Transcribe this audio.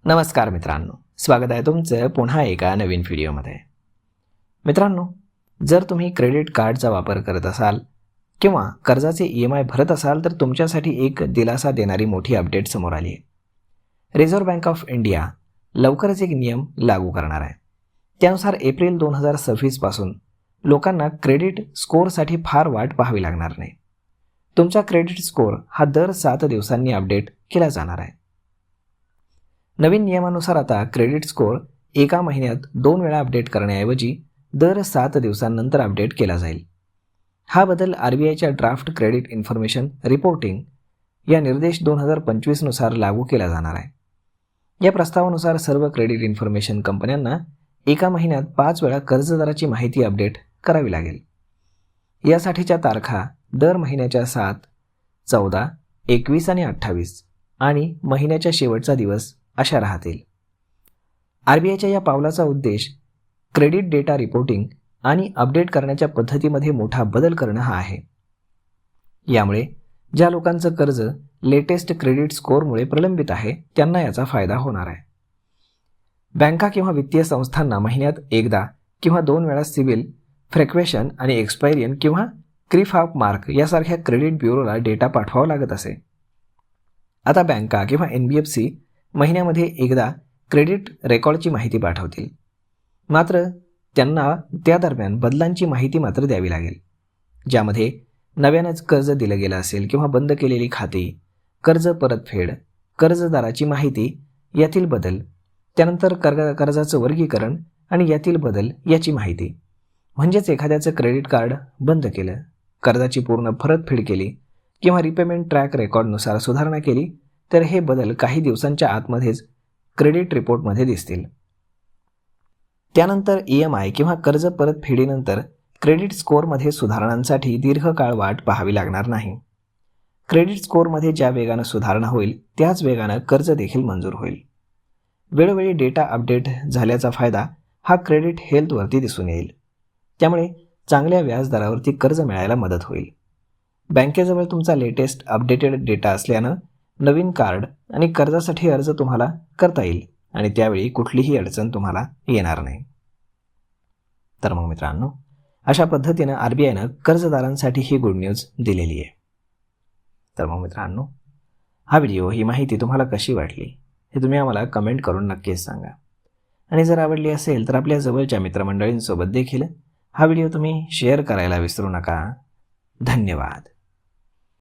नमस्कार मित्रांनो, स्वागत आहे तुमचं पुन्हा एका नवीन व्हिडिओमध्ये. मित्रांनो, जर तुम्ही क्रेडिट कार्डचा वापर करत असाल किंवा कर्जाचे EMI भरत असाल तर तुमच्यासाठी एक दिलासा देणारी मोठी अपडेट समोर आली आहे. रिझर्व्ह बँक ऑफ इंडिया लवकरच एक नियम लागू करणार आहे. त्यानुसार एप्रिल 2026 पासून लोकांना क्रेडिट स्कोअरसाठी फार वाट पाहावी लागणार नाही. तुमचा क्रेडिट स्कोअर हा दर 7 दिवसांनी अपडेट केला जाणार आहे. नवीन नियमानुसार आता क्रेडिट स्कोअर एका महिन्यात 2 वेळा अपडेट करण्याऐवजी दर 7 दिवसांनंतर अपडेट केला जाईल. हा बदल RBIच्या ड्राफ्ट क्रेडिट इन्फॉर्मेशन रिपोर्टिंग या निर्देश 2025 नुसार लागू केला जाणार आहे. या प्रस्तावानुसार सर्व क्रेडिट इन्फॉर्मेशन कंपन्यांना एका महिन्यात 5 वेळा कर्जदाराची माहिती अपडेट करावी लागेल. यासाठीच्या तारखा दर महिन्याच्या 7, 14, 21 आणि 28 आणि महिन्याच्या शेवटचा दिवस अशा राहतील. RBIच्या या पावलाचा उद्देश क्रेडिट डेटा रिपोर्टिंग आणि अपडेट करण्याच्या पद्धतीमध्ये मोठा बदल करणं हा आहे. यामुळे ज्या लोकांचं कर्ज लेटेस्ट क्रेडिट स्कोअरमुळे प्रलंबित आहे त्यांना याचा फायदा होणार आहे. बँका किंवा वित्तीय संस्थांना महिन्यात एकदा किंवा 2 वेळा सिबिल, फ्रिक्वेशन आणि एक्सपायरियन किंवा क्रिफ ऑफ मार्क यासारख्या क्रेडिट ब्युरोला डेटा पाठवावा लागत असे. आता बँका किंवा NBFC महिन्यामध्ये एकदा क्रेडिट रेकॉर्डची माहिती पाठवतील. मात्र त्यांना त्या दरम्यान बदलांची माहिती मात्र द्यावी लागेल, ज्यामध्ये नव्यानंच कर्ज दिलं गेलं असेल किंवा बंद केलेली खाती, कर्ज परतफेड, कर्जदाराची माहिती यातील बदल, त्यानंतर कर्जाचं वर्गीकरण आणि यातील बदल याची माहिती. म्हणजेच एखाद्याचं क्रेडिट कार्ड बंद केलं, कर्जाची पूर्ण परतफेड केली किंवा रिपेमेंट ट्रॅक रेकॉर्डनुसार सुधारणा केली तर हे बदल काही दिवसांच्या आतमध्येच क्रेडिट रिपोर्टमध्ये दिसतील. त्यानंतर EMI किंवा कर्ज परतफेडीनंतर क्रेडिट स्कोअरमध्ये सुधारणांसाठी दीर्घकाळ वाट पाहावी लागणार नाही. क्रेडिट स्कोअरमध्ये ज्या वेगानं सुधारणा होईल त्याच वेगानं कर्ज देखील मंजूर होईल. वेळोवेळी डेटा अपडेट झाल्याचा फायदा हा क्रेडिट हेल्थवरती दिसून येईल. त्यामुळे चांगल्या व्याजदरावरती कर्ज मिळायला मदत होईल. बँकेजवळ तुमचा लेटेस्ट अपडेटेड डेटा असल्यानं नवीन कार्ड आणि कर्जासाठी अर्ज तुम्हाला करता येईल आणि त्यावेळी कुठलीही अडचण तुम्हाला येणार नाही. तर मग मित्रांनो, अशा पद्धतीनं RBIनं कर्जदारांसाठी ही गुड न्यूज दिलेली आहे. तर मग मित्रांनो, हा व्हिडिओ, ही माहिती तुम्हाला कशी वाटली हे तुम्ही आम्हाला कमेंट करून नक्कीच सांगा. आणि जर आवडली असेल तर आपल्या जवळच्या मित्रमंडळींसोबत देखील हा व्हिडिओ तुम्ही शेअर करायला विसरू नका. धन्यवाद.